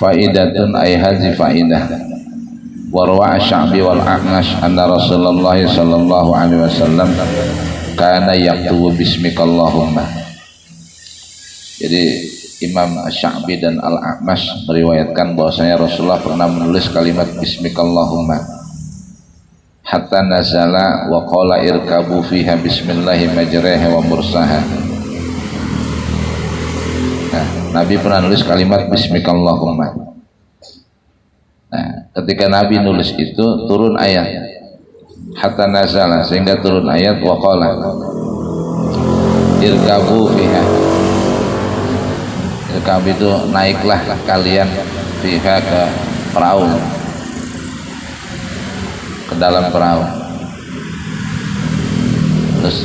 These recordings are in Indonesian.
faidatun ay hadhi faidah. Wa rawa Asy-Sya'bi wal A'mash anna Rasulullah sallallahu alaihi wasallam kana yaktubu bismikallahumma. Jadi Imam Asy-Sya'bi dan Al-A'mash meriwayatkan bahwasanya Rasulullah pernah menulis kalimat bismikallahumma hatta nazala wa qala irkabu fiha bismillahi majraha wa mursaha. Nah, Nabi pernah nulis kalimat bismikallahumma. Nah, ketika Nabi nulis itu turun ayat hatta nazala, sehingga turun ayat wa qala irkabu fiha. Irkab itu naiklah kalian fiha ke perahu, ke dalam perahu. Terus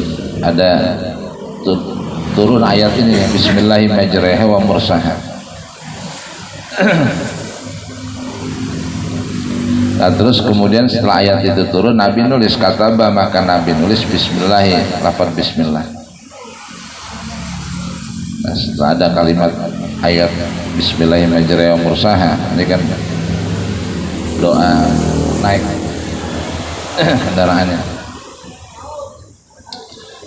ada turun ayat ini bismillahirrahmanirrahim wa mursaha. Nah, terus kemudian setelah ayat itu turun, Nabi nulis kataba, maka Nabi nulis bismillah, lafaz bismillah. Nah, setelah ada kalimat ayat bismillahirrahmanirrahim mursaha, ini kan doa naik kendaraannya.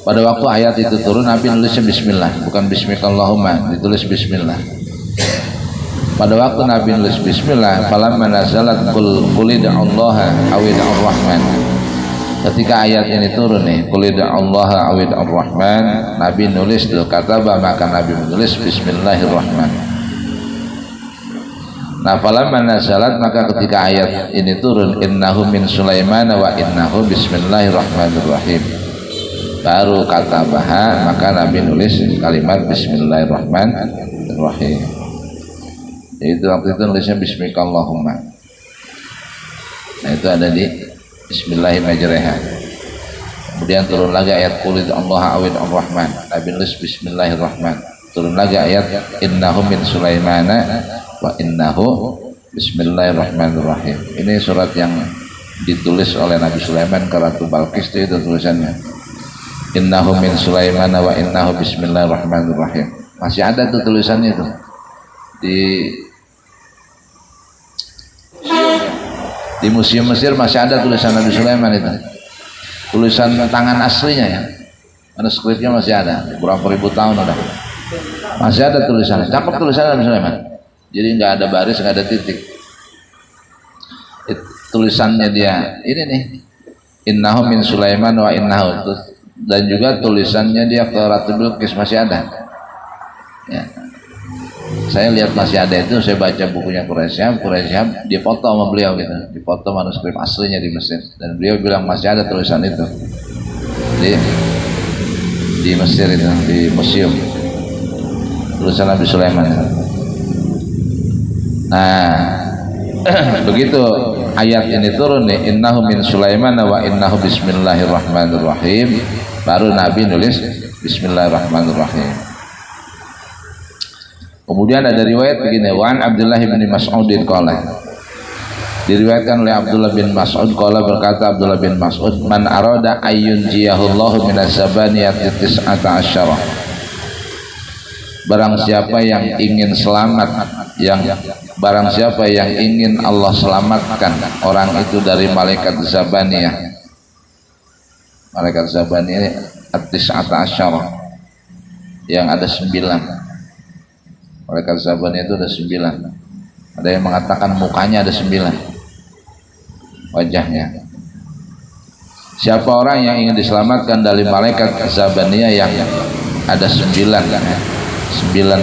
Pada waktu ayat itu turun, Nabi nulisnya bismillah, bukan bismikallahumma, ditulis bismillah. Pada waktu Nabi nulis bismillah, falamma nazalat qul ida'allaha aw ida'ur rahman. Ketika ayat ini turun nih, qul ida'allaha aw ida'ur rahman, Nabi nulis dulu kataba, maka Nabi menulis bismillahirrahmanirrahim. Nah, falamma nazalat, maka ketika ayat ini turun innahu min Sulaiman wa innahu bismillahirrahmanirrahim, baru katabaha, maka Nabi nulis kalimat bismillahirrahmanirrahim. Itu waktu itu nulisnya bismikallahumma. Nah, itu ada di bismillahirrahmanirrahim. Kemudian turun lagi ayat qul ida'allaha aw ida'ur rahman, Nabi nulis bismillahirrahmanirrahim. Turun lagi ayat innahu min Sulaimana wa innahu bismillahirrahmanirrahim. Ini surat yang ditulis oleh Nabi Sulaiman ke Ratu Balqis, itu tulisannya innahu min Sulaimana wa innahu bismillahirrahmanirrahim. Masih ada tuh tulisannya itu di Museum Mesir, masih ada tulisan Nabi Sulaiman itu, tulisan tangan aslinya ya, manuskripnya masih ada, berapa ribu tahun udah masih ada tulisannya. Cakep tulisan Nabi Sulaiman, jadi nggak ada baris, nggak ada titik. Tulisannya dia ini nih, innahu min Sulaiman wa innahu, dan juga tulisannya dia ke Ratu Bilqis masih ada ya. Saya lihat masih ada itu, saya baca bukunya Quraish Shihab, difoto sama beliau gitu, difoto manuskrip aslinya di Mesir, dan beliau bilang masih ada tulisan itu di Mesir itu, di museum tulisan Nabi Sulaiman. Nah, begitu ayat ini turun nih, innahu min Sulaiman wa innahu bismillahirrahmanirrahim, baru Nabi nulis bismillahirrahmanirrahim. Kemudian ada riwayat begini, wa an Abdullah bin Mas'ud qala, diriwayatkan oleh Abdullah bin Mas'ud qala, berkata Abdullah bin Mas'ud, man arada ayyun jiyahullahu minas zabaniyati tis'ata asyara, barang siapa yang ingin selamat, barang siapa yang ingin Allah selamatkan orang itu dari malaikat zabaniyah. Malaikat zabaniyah at-tis'ata asyara, yang ada 9. Malaikat zabaniyah itu ada 9. Ada yang mengatakan mukanya ada 9 wajahnya. Siapa orang yang ingin diselamatkan dari malaikat zabaniyah yang ada 9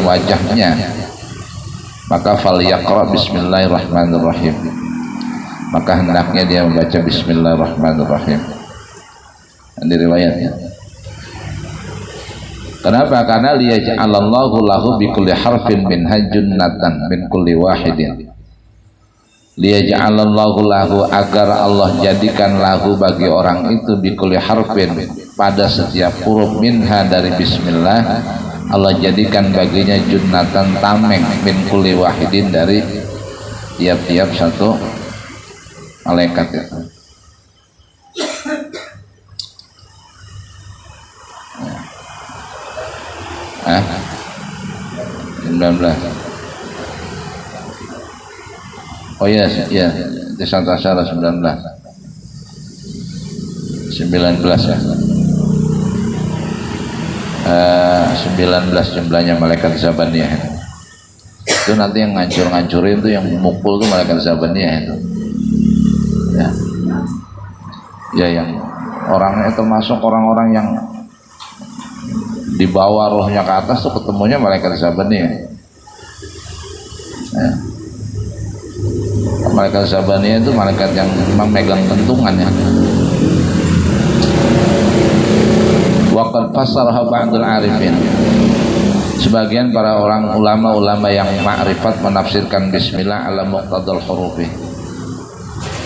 wajahnya, maka falyaqra bismillahirrahmanirrahim, maka hendaknya dia membaca bismillahirrahmanirrahim. Dan diriwayatnya, kenapa? Karena liyaj'alallahu lahu bikulli harfin minha junnatan min kulli wahidin. Liyaj'alallahu lahu, agar Allah jadikan lahu bagi orang itu bikulli harfin, pada setiap huruf minha dari bismillah, Allah jadikan baginya junnatan, tameng, min kulli wahidin, dari tiap-tiap satu malaikat itu. Oh iya, ya, Tisat Asyara 19 ya. 19 jumlahnya malaikat Zabaniyah. Itu nanti yang ngancur-ngancurin itu, yang mukul tuh malaikat Zabaniyah itu. Ya. Ya, yang orangnya termasuk orang-orang yang dibawa rohnya ke atas tuh ketemunya malaikat Zabaniyah. Ya. Malaikat Zabaniyah itu malaikat yang memang megang pentungannya. Waqad fassaraha ba'dul arifin. Sebagian para orang ulama-ulama yang ma'rifat menafsirkan bismillah ala muqtadal hurufi.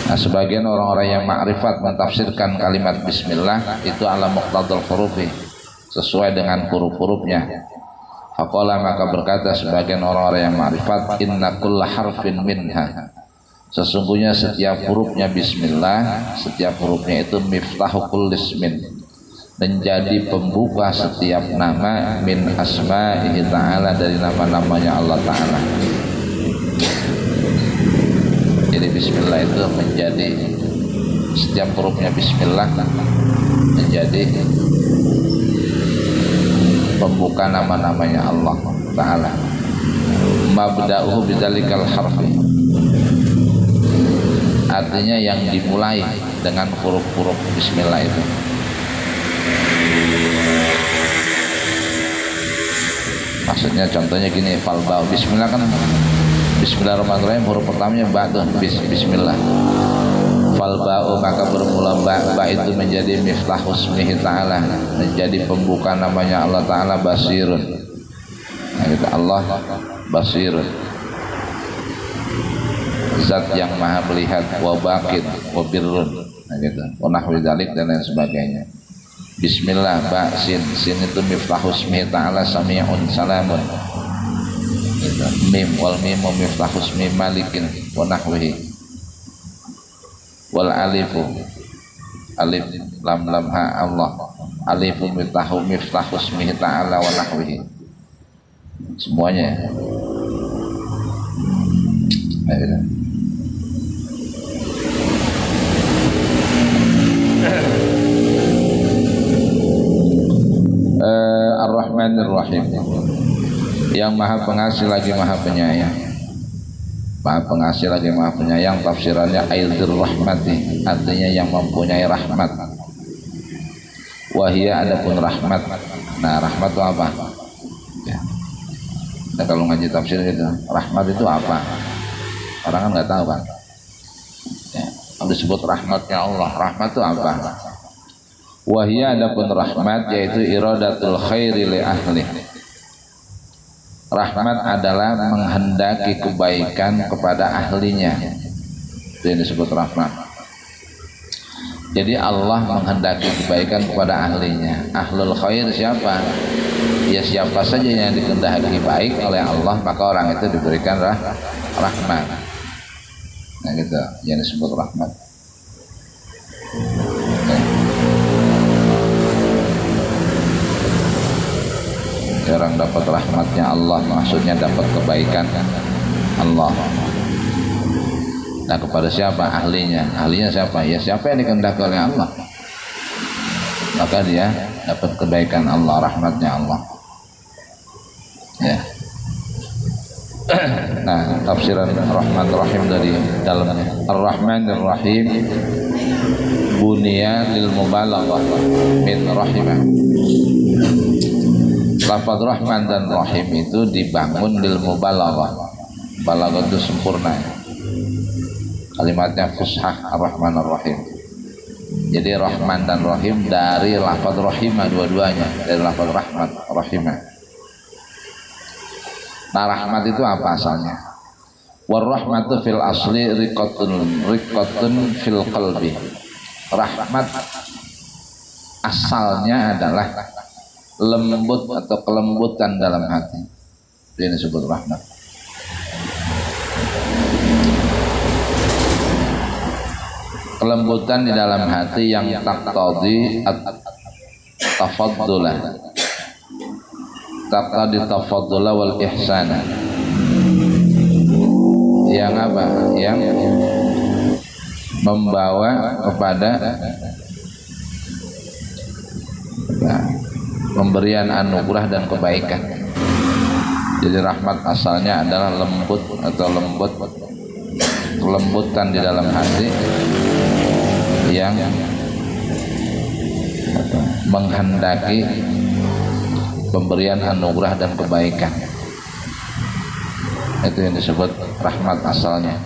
Nah, sebagian orang-orang yang ma'rifat mentafsirkan kalimat bismillah itu ala muqtadal hurufi, sesuai dengan huruf-hurufnya. Faqala, maka berkata sebagian orang-orang yang ma'rifat, inna kulla harfin minha, sesungguhnya setiap hurufnya bismillah, setiap hurufnya itu miftahu kulli ismin, menjadi pembuka setiap nama min asma'ihi ta'ala, dari nama-namanya Allah Ta'ala. Jadi bismillah itu menjadi, setiap hurufnya bismillah menjadi pembuka nama-namanya Allah Ta'ala. Mabda'uhu bidzalikal harfi, artinya yang dimulai dengan huruf-huruf bismillah itu. Maksudnya contohnya gini, falba, bismillah kan, bismillahirrahmanirrahim, huruf pertamanya ba tuh, bismillah. Falba'u, maka bermula ba itu menjadi miftahu ismihi ta'ala, menjadi pembuka namanya Allah Ta'ala, basirun. Nah, gitu, Allah basirun, zat yang maha melihat, wa baqin, wa birrun, nah, gitu, wa nahwi dzalik dan lain sebagainya. Bismillah, ba, sin itu miftahu ismihi ta'ala, sami'un, salamun. Mim, wal mimu miftahu ismi malikin wa nahwihi. Wal alifu, alif lam lam ha Allah, alifu miftahu ismihi ta'ala wa nahwihi. Semuanya. Ar-Rahmanir Rahim, yang maha pengasih lagi maha penyayang. Maha pengasih lagi maha penyayang, tafsirannya aidzir rahmati, artinya yang mempunyai rahmat. Wahia, adapun rahmat. Nah, rahmat itu apa? Ya. Nah, kalau ngaji tafsir gitu, rahmat itu apa? Orang kan nggak tahu kan. Ya, disebut rahmatnya Allah. Rahmat itu apa? Wahia, adapun rahmat yaitu iradatul khairi li ahli. Rahmat adalah menghendaki kebaikan kepada ahlinya. Itu yang disebut rahmat. Jadi Allah menghendaki kebaikan kepada ahlinya. Ahlul khair siapa? Ya siapa saja yang dikehendaki baik oleh Allah, maka orang itu diberikan rahmat. Nah, gitu yang disebut rahmat. Orang dapat rahmatnya Allah, maksudnya dapat kebaikan Allah. Nah, kepada siapa? Ahlinya. Ahlinya siapa? Ya siapa yang dikehendaki oleh Allah, maka dia dapat kebaikan Allah, rahmatnya Allah. Ya. Nah, tafsiran Rahman Rahim dari dalamnya. Ar-Rahmanir Rahim bunya lil mubalaghah min rahimah. Lafaz Rahman dan Rahim itu dibangun lil mubalaghah. Balaghah itu sempurna. Kalimatnya fushah Ar-Rahman Ar-Rahim. Jadi Rahman dan Rahim dari lafaz rahimah, dua-duanya dari lafaz rahmat rahimah. Nah, rahmat itu apa asalnya? War rahmatu fil asli riqatun fil qalbi. Rahmat asalnya adalah lembut atau kelembutan dalam hati. Ini disebut rahmat. Kelembutan di dalam hati yang taqtadi at-tafaddulah. Taqtadi tafaddulah wal ihsana. yang apa? Yang membawa kepada pemberian anugerah dan kebaikan. Jadi rahmat asalnya adalah lembut atau lembut, kelembutan di dalam hati yang menghendaki pemberian anugerah dan kebaikan. Itu yang disebut rahmat asalnya.